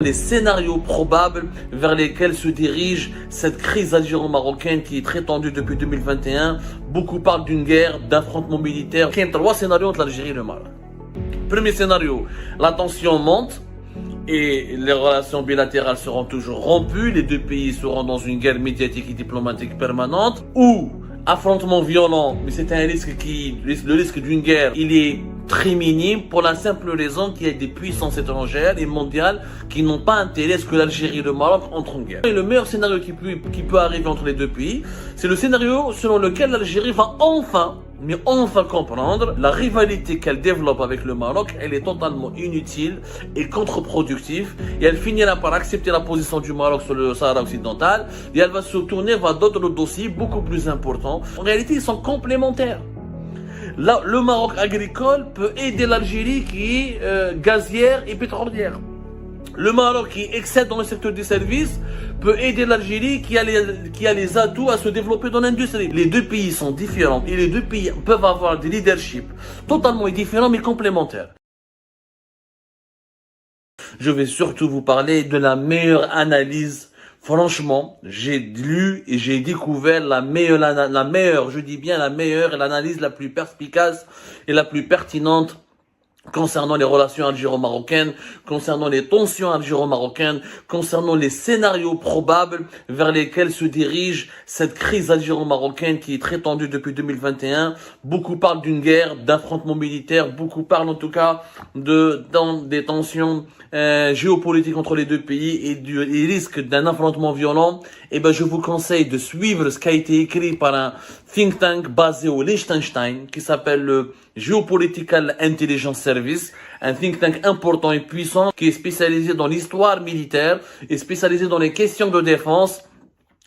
Les scénarios probables vers lesquels se dirige cette crise algéro-marocaine qui est très tendue depuis 2021. Beaucoup parlent d'une guerre, d'affrontements militaires. Il y a trois scénarios entre l'Algérie et le Maroc. Premier scénario, la tension monte et les relations bilatérales seront toujours rompues. Les deux pays seront dans une guerre médiatique et diplomatique permanente. Ou affrontement violent, mais c'est un risque le risque d'une guerre, il est très minime pour la simple raison qu'il y a des puissances étrangères et mondiales qui n'ont pas intérêt à ce que l'Algérie et le Maroc entrent en guerre. Et le meilleur scénario qui peut arriver entre les deux pays, c'est le scénario selon lequel l'Algérie va enfin comprendre la rivalité qu'elle développe avec le Maroc, elle est totalement inutile et contre-productive et elle finira par accepter la position du Maroc sur le Sahara occidental et elle va se tourner vers d'autres dossiers beaucoup plus importants. En réalité, ils sont complémentaires. Là, le Maroc agricole peut aider l'Algérie qui est gazière et pétrolière. Le Maroc qui excelle dans le secteur des services peut aider l'Algérie qui a les atouts à se développer dans l'industrie. Les deux pays sont différents et les deux pays peuvent avoir des leaderships totalement différents mais complémentaires. Je vais surtout vous parler de la meilleure analyse. Franchement, j'ai lu et j'ai découvert je dis bien la meilleure, l'analyse la plus perspicace et la plus pertinente concernant les relations algéro-marocaines, concernant les tensions algéro-marocaines, concernant les scénarios probables vers lesquels se dirige cette crise algéro-marocaine qui est très tendue depuis 2021. Beaucoup parlent d'une guerre, d'affrontements militaires, beaucoup parlent en tout cas des tensions géopolitiques entre les deux pays et du risque d'un affrontement violent. Et je vous conseille de suivre ce qui a été écrit par un think tank basé au Liechtenstein qui s'appelle le Geopolitical Intelligence Service, un think tank important et puissant qui est spécialisé dans l'histoire militaire et spécialisé dans les questions de défense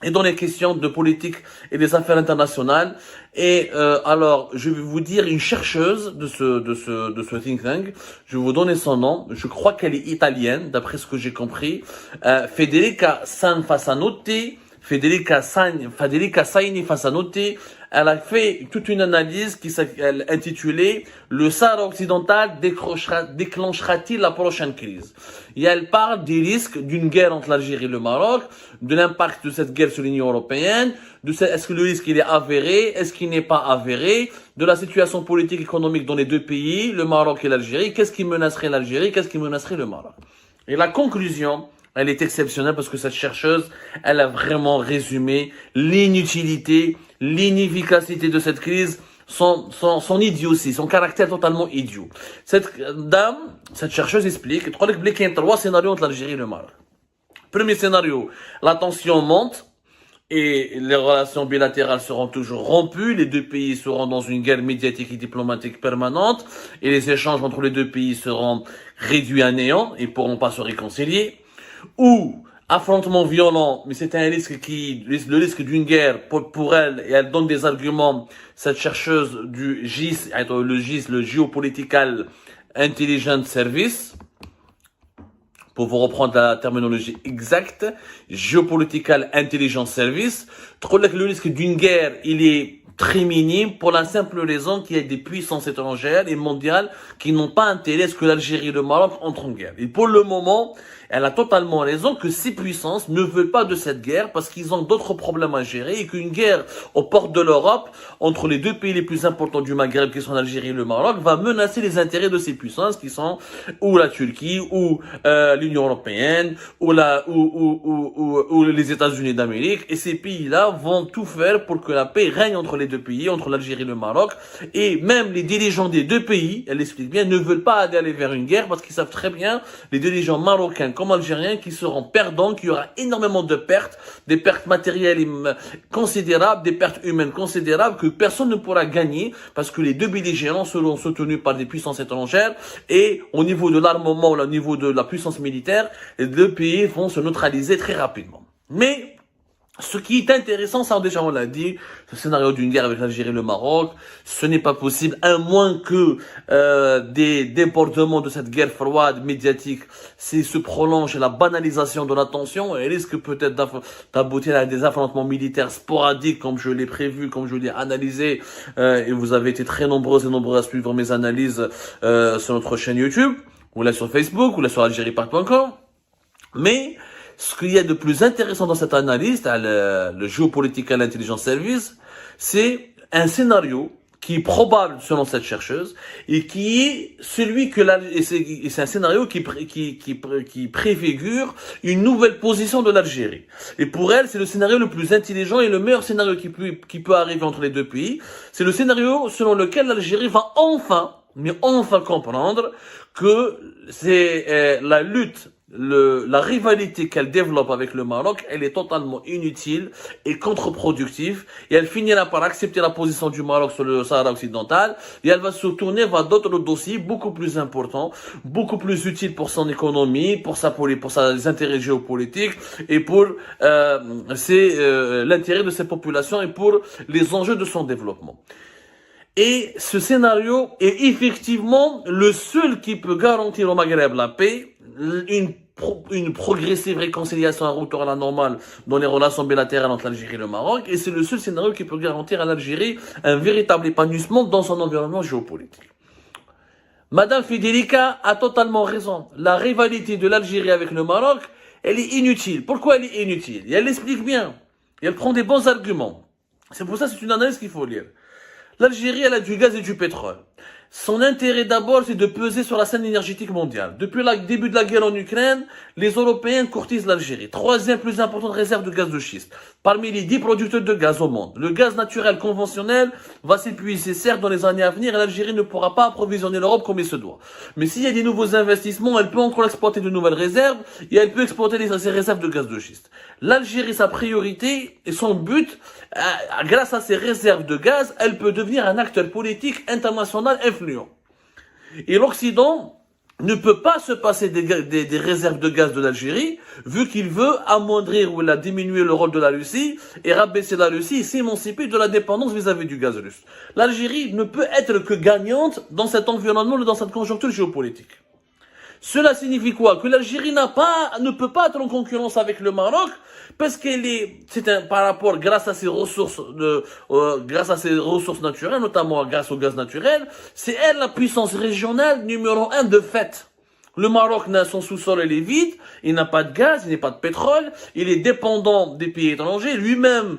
et dans les questions de politique et des affaires internationales. Et alors, je vais vous dire une chercheuse de ce think tank. Je vais vous donner son nom. Je crois qu'elle est italienne, d'après ce que j'ai compris. Federica Sanfasanotti. Federica Saini Fasanotti, elle a fait toute une analyse qui s'est intitulée « Le Sahara occidental déclenchera-t-il la prochaine crise ?» Et elle parle des risques d'une guerre entre l'Algérie et le Maroc, de l'impact de cette guerre sur l'Union européenne, est-ce que le risque il est avéré, est-ce qu'il n'est pas avéré, de la situation politique et économique dans les deux pays, le Maroc et l'Algérie, qu'est-ce qui menacerait l'Algérie, qu'est-ce qui menacerait le Maroc. Et la conclusion, elle est exceptionnelle parce que cette chercheuse, elle a vraiment résumé l'inutilité, l'inefficacité de cette crise, son idiotie, son caractère totalement idiot. Cette chercheuse explique qu'il y a trois scénarios entre l'Algérie et le Maroc. Premier scénario, la tension monte et les relations bilatérales seront toujours rompues. Les deux pays seront dans une guerre médiatique et diplomatique permanente et les échanges entre les deux pays seront réduits à néant et pourront pas se réconcilier. Ou affrontement violent, mais c'est un risque le risque d'une guerre pour elle, et elle donne des arguments, cette chercheuse du GIS, le Geopolitical Intelligence Service, pour vous reprendre la terminologie exacte, Geopolitical Intelligence Service, le risque d'une guerre, il est très minime pour la simple raison qu'il y a des puissances étrangères et mondiales qui n'ont pas intérêt à ce que l'Algérie et le Maroc entrent en guerre. Et pour le moment, elle a totalement raison que ces puissances ne veulent pas de cette guerre parce qu'ils ont d'autres problèmes à gérer et qu'une guerre aux portes de l'Europe entre les deux pays les plus importants du Maghreb qui sont l'Algérie et le Maroc va menacer les intérêts de ces puissances qui sont ou la Turquie ou l'Union européenne ou les États-Unis d'Amérique, et ces pays-là vont tout faire pour que la paix règne entre les deux pays, entre l'Algérie et le Maroc, et même les dirigeants des deux pays, elle explique bien, ne veulent pas aller vers une guerre parce qu'ils savent très bien, les dirigeants marocains comme algériens, qui seront perdants, qu'il y aura énormément de pertes, des pertes matérielles considérables, des pertes humaines considérables, que personne ne pourra gagner parce que les deux belligérants seront soutenus par des puissances étrangères et au niveau de l'armement, au niveau de la puissance militaire, les deux pays vont se neutraliser très rapidement. Mais ce qui est intéressant, ça déjà on l'a dit, ce scénario d'une guerre avec l'Algérie et le Maroc, ce n'est pas possible, à moins que des débordements de cette guerre froide médiatique se prolongent et la banalisation de la tension, et risque peut-être d'aboutir à des affrontements militaires sporadiques, comme je l'ai prévu, comme je l'ai analysé, et vous avez été très nombreux et nombreux à suivre mes analyses sur notre chaîne YouTube, ou là sur Facebook, ou là sur algériepark.com. Mais ce qu'il y a de plus intéressant dans cette analyse, le Geopolitical Intelligence Service, c'est un scénario qui est probable selon cette chercheuse et qui est celui que c'est un scénario qui préfigure une nouvelle position de l'Algérie. Et pour elle, c'est le scénario le plus intelligent et le meilleur scénario qui peut arriver entre les deux pays. C'est le scénario selon lequel l'Algérie va enfin comprendre que c'est la lutte, la rivalité qu'elle développe avec le Maroc, elle est totalement inutile et contre-productive, et elle finira par accepter la position du Maroc sur le Sahara occidental, et elle va se tourner vers d'autres dossiers beaucoup plus importants, beaucoup plus utiles pour son économie, pour ses intérêts géopolitiques, et pour l'intérêt de ses populations et pour les enjeux de son développement. Et ce scénario est effectivement le seul qui peut garantir au Maghreb la paix, une progressive réconciliation, un retour à la normale dans les relations bilatérales entre l'Algérie et le Maroc, et c'est le seul scénario qui peut garantir à l'Algérie un véritable épanouissement dans son environnement géopolitique. Madame Federica a totalement raison. La rivalité de l'Algérie avec le Maroc, elle est inutile. Pourquoi elle est inutile? Et elle l'explique bien. Et elle prend des bons arguments. C'est pour ça que c'est une analyse qu'il faut lire. L'Algérie, elle a du gaz et du pétrole. Son intérêt d'abord, c'est de peser sur la scène énergétique mondiale. Depuis le début de la guerre en Ukraine, les Européens courtisent l'Algérie. Troisième plus importante réserve de gaz de schiste. Parmi les 10 producteurs de gaz au monde. Le gaz naturel conventionnel va s'épuiser certes dans les années à venir et l'Algérie ne pourra pas approvisionner l'Europe comme il se doit. Mais s'il y a des nouveaux investissements, elle peut encore exploiter de nouvelles réserves et elle peut exploiter ces réserves de gaz de schiste. L'Algérie, sa priorité et son but, grâce à ces réserves de gaz, elle peut devenir un acteur politique international influent. Et l'Occident ne peut pas se passer des réserves de gaz de l'Algérie, vu qu'il veut amoindrir ou diminuer le rôle de la Russie et rabaisser la Russie et s'émanciper de la dépendance vis-à-vis du gaz russe. L'Algérie ne peut être que gagnante dans cet environnement, dans cette conjoncture géopolitique. Cela signifie quoi? Que l'Algérie ne peut pas être en concurrence avec le Maroc, parce grâce à ses ressources naturelles, notamment grâce au gaz naturel, c'est elle la puissance régionale numéro 1 de fait. Le Maroc son sous-sol, il est vide, il n'a pas de gaz, il n'a pas de pétrole, il est dépendant des pays étrangers, lui-même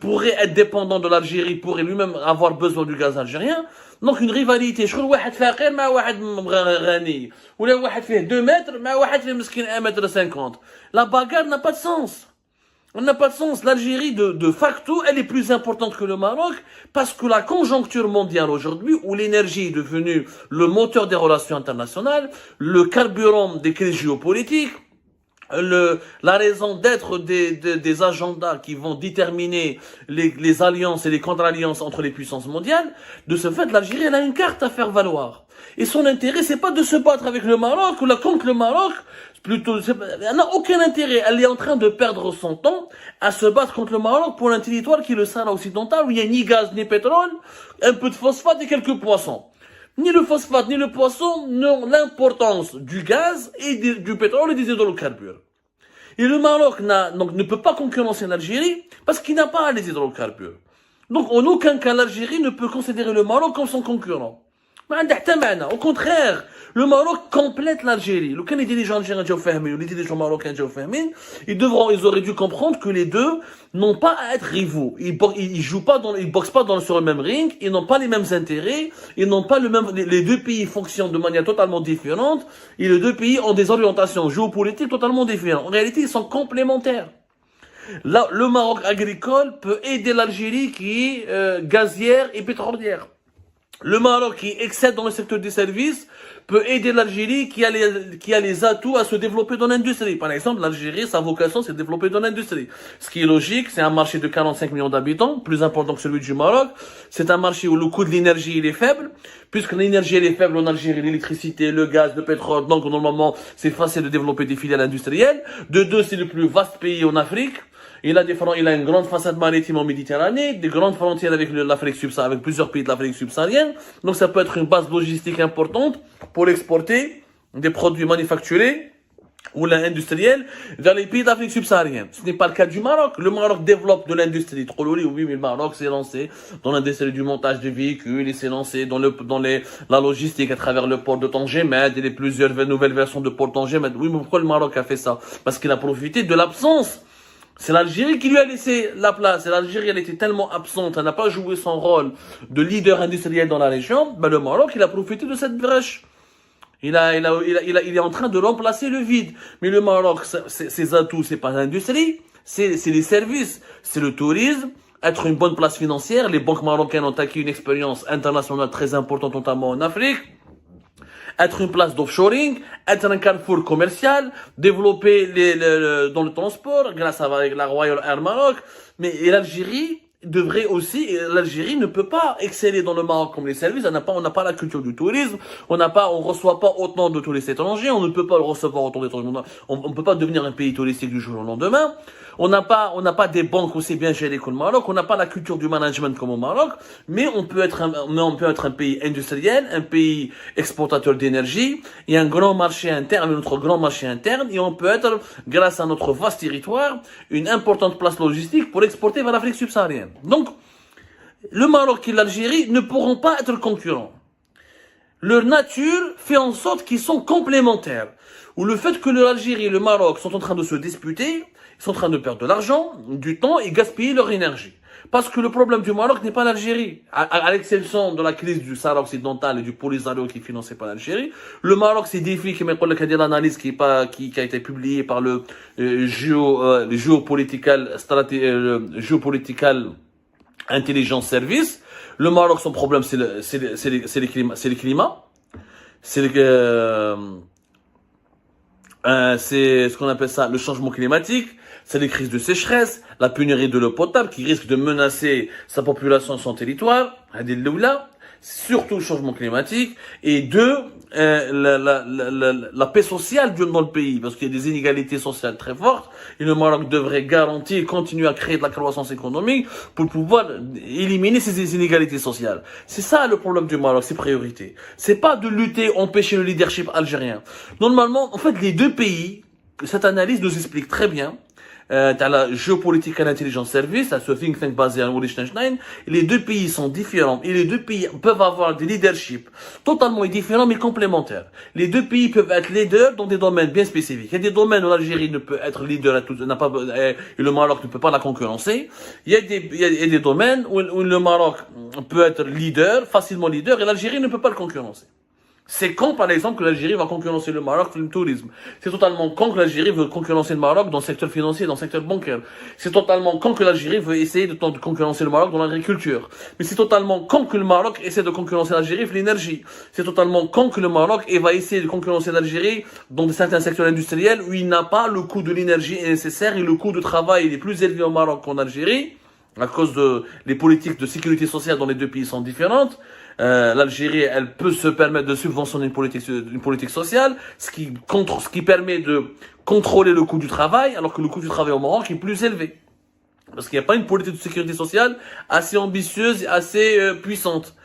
pourrait être dépendant de l'Algérie, pourrait lui-même avoir besoin du gaz algérien. Donc une rivalité, شغل واحد فقير مع واحد غني ولا واحد فيه 2 mètres مع واحد فيه مسكين 1,50 m. La bagarre n'a pas de sens. On n'a pas de sens. L'Algérie, de facto, elle est plus importante que le Maroc parce que la conjoncture mondiale aujourd'hui, où l'énergie est devenue le moteur des relations internationales, le carburant des crises géopolitiques, la raison d'être des agendas qui vont déterminer les alliances et les contre-alliances entre les puissances mondiales, de ce fait, l'Algérie, elle a une carte à faire valoir. Et son intérêt, c'est pas de se battre avec le Maroc ou contre le Maroc, elle n'a aucun intérêt. Elle est en train de perdre son temps à se battre contre le Maroc pour un territoire qui est le Sahara occidental où il n'y a ni gaz ni pétrole, un peu de phosphate et quelques poissons. Ni le phosphate ni le poisson n'ont l'importance du gaz et du pétrole et des hydrocarbures. Et le Maroc ne peut pas concurrencer l'Algérie parce qu'il n'a pas les hydrocarbures. Donc en aucun cas l'Algérie ne peut considérer le Maroc comme son concurrent. Au contraire, le Maroc complète l'Algérie. Quand les dirigeants algériens ou les dirigeants marocains ils auraient dû comprendre que les deux n'ont pas à être rivaux. Ils boxent pas sur le même ring, ils n'ont pas les mêmes intérêts, ils n'ont pas les deux pays fonctionnent de manière totalement différente, et les deux pays ont des orientations géopolitiques totalement différentes. En réalité, ils sont complémentaires. Là, le Maroc agricole peut aider l'Algérie qui est gazière et pétrolière. Le Maroc qui excelle dans le secteur des services peut aider l'Algérie qui a les atouts à se développer dans l'industrie. Par exemple, l'Algérie, sa vocation, c'est de développer dans l'industrie. Ce qui est logique, c'est un marché de 45 millions d'habitants, plus important que celui du Maroc. C'est un marché où le coût de l'énergie, il est faible. Puisque l'énergie, elle est faible en Algérie, l'électricité, le gaz, le pétrole. Donc, normalement, c'est facile de développer des filiales industrielles. De deux, c'est le plus vaste pays en Afrique. Il a une grande façade maritime en Méditerranée, des grandes frontières avec l'Afrique subsaharienne, avec plusieurs pays de l'Afrique subsaharienne. Donc ça peut être une base logistique importante pour exporter des produits manufacturés ou l'industriel vers les pays d'Afrique subsaharienne. Ce n'est pas le cas du Maroc. Le Maroc développe de l'industrie. Oui, mais le Maroc s'est lancé dans l'industrie du montage de véhicules, il s'est lancé dans la logistique à travers le port de Tangemed et les plusieurs nouvelles versions de port Tangemed. Oui, mais pourquoi le Maroc a fait ça? Parce qu'il a profité de l'absence. C'est l'Algérie qui lui a laissé la place. Et l'Algérie, elle était tellement absente, elle n'a pas joué son rôle de leader industriel dans la région. Ben, le Maroc, il a profité de cette brèche. Il est en train de remplacer le vide. Mais le Maroc, ses atouts, c'est pas l'industrie, c'est les services, c'est le tourisme, être une bonne place financière. Les banques marocaines ont acquis une expérience internationale très importante, notamment en Afrique. Être une place d'offshoring, être un carrefour commercial, développer dans le transport grâce à la Royal Air Maroc. Mais l'Algérie devrait aussi, l'Algérie ne peut pas exceller dans le Maroc comme les services, on n'a pas la culture du tourisme, on reçoit pas autant de touristes étrangers, on ne peut pas le recevoir autant d'étrangers, on peut pas devenir un pays touristique du jour au lendemain, on n'a pas des banques aussi bien gérées que le Maroc, on n'a pas la culture du management comme au Maroc, mais on peut être un pays industriel, un pays exportateur d'énergie, il y a un grand marché interne, notre grand marché interne, et on peut être, grâce à notre vaste territoire, une importante place logistique pour exporter vers l'Afrique subsaharienne. Donc, le Maroc et l'Algérie ne pourront pas être concurrents. Leur nature fait en sorte qu'ils sont complémentaires. Ou le fait que l'Algérie et le Maroc sont en train de se disputer, ils sont en train de perdre de l'argent, du temps et gaspiller leur énergie. Parce que le problème du Maroc n'est pas l'Algérie. À l'exception de la crise du Sahara occidental et du Polisario qui est financé par l'Algérie, le Maroc, c'est des filles qui mettent l'analyse qui a été publiée par le Geopolitical Intelligence Service. Le Maroc, son problème, c'est le climat. C'est ce qu'on appelle ça, le changement climatique. C'est les crises de sécheresse, la pénurie de l'eau potable qui risque de menacer sa population, son territoire. Surtout le changement climatique. Et deux, la paix sociale dans le pays, parce qu'il y a des inégalités sociales très fortes. Et le Maroc devrait garantir et continuer à créer de la croissance économique pour pouvoir éliminer ces inégalités sociales. C'est ça le problème du Maroc, ses priorités. C'est pas de lutter, empêcher le leadership algérien. Normalement, en fait, les deux pays, cette analyse nous explique très bien. T'as la Geopolitical Intelligence Service, t'as ce think tank basé à Liechtenstein. Les deux pays sont différents et les deux pays peuvent avoir des leaderships totalement différents mais complémentaires. Les deux pays peuvent être leaders dans des domaines bien spécifiques. Il y a des domaines où l'Algérie ne peut être leader et le Maroc ne peut pas la concurrencer. Il y a des domaines où le Maroc peut être leader, facilement leader, et l'Algérie ne peut pas le concurrencer. C'est con, par exemple, que l'Algérie va concurrencer le Maroc dans le tourisme. C'est totalement con que l'Algérie veut concurrencer le Maroc dans le secteur financier, dans le secteur bancaire. C'est totalement con que l'Algérie veut essayer de concurrencer le Maroc dans l'agriculture. Mais c'est totalement con que le Maroc essaie de concurrencer l'Algérie dans l'énergie. C'est totalement con que le Maroc va essayer de concurrencer l'Algérie dans certains secteurs industriels où il n'a pas le coût de l'énergie nécessaire et le coût de travail est plus élevé au Maroc qu'en Algérie. À cause de les politiques de sécurité sociale dans les deux pays sont différentes. L'Algérie, elle peut se permettre de subventionner une politique sociale, ce qui permet de contrôler le coût du travail, alors que le coût du travail au Maroc est plus élevé. Parce qu'il n'y a pas une politique de sécurité sociale assez ambitieuse et assez puissante.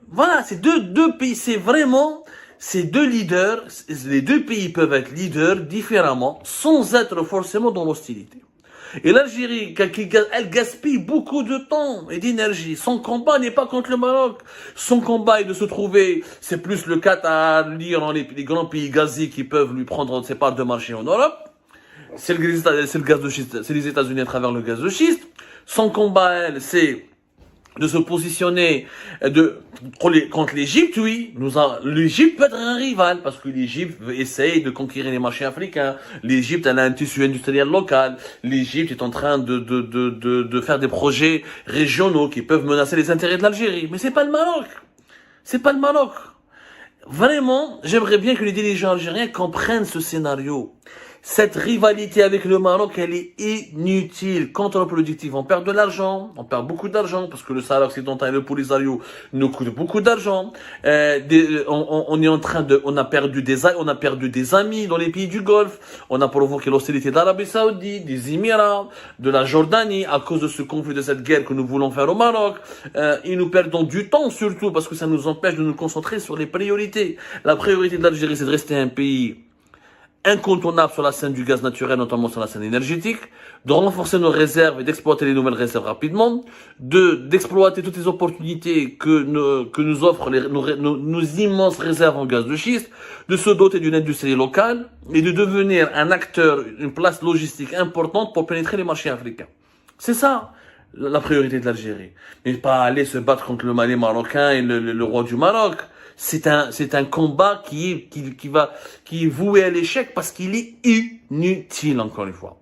Voilà, c'est deux pays, c'est vraiment ces deux leaders, les deux pays peuvent être leaders différemment, sans être forcément dans l'hostilité. Et l'Algérie, elle gaspille beaucoup de temps et d'énergie. Son combat n'est pas contre le Maroc. Son combat est de se trouver, c'est plus le Qatar, l'Iran, les grands pays gaziers qui peuvent lui prendre ses parts de marché en Europe. C'est le gaz de schiste, c'est les États-Unis à travers le gaz de schiste. Son combat, elle, c'est de se positionner contre l'Égypte, oui. L'Égypte peut être un rival parce que l'Égypte essaye de conquérir les marchés africains. L'Égypte, elle a un tissu industriel local. L'Égypte est en train de faire des projets régionaux qui peuvent menacer les intérêts de l'Algérie. Mais c'est pas le Maroc. C'est pas le Maroc. Vraiment, j'aimerais bien que les dirigeants algériens comprennent ce scénario. Cette rivalité avec le Maroc, elle est inutile, contre-productive. On perd de l'argent, on perd beaucoup d'argent, parce que le Sahara occidental et le Polisario nous coûtent beaucoup d'argent. On a perdu des amis dans les pays du Golfe. On a provoqué l'hostilité d'Arabie Saoudite, des Émirats, de la Jordanie, à cause de ce conflit, de cette guerre que nous voulons faire au Maroc. Et nous perdons du temps, surtout, parce que ça nous empêche de nous concentrer sur les priorités. La priorité de l'Algérie, c'est de rester un pays incontournable sur la scène du gaz naturel, notamment sur la scène énergétique, de renforcer nos réserves et d'exploiter les nouvelles réserves rapidement, d'exploiter toutes les opportunités que nous offrent nos immenses réserves en gaz de schiste, de se doter d'une industrie locale et de devenir un acteur, une place logistique importante pour pénétrer les marchés africains. C'est ça la priorité de l'Algérie. Mais pas aller se battre contre le Mali marocain et le roi du Maroc. C'est un combat qui est voué à l'échec parce qu'il est inutile, encore une fois.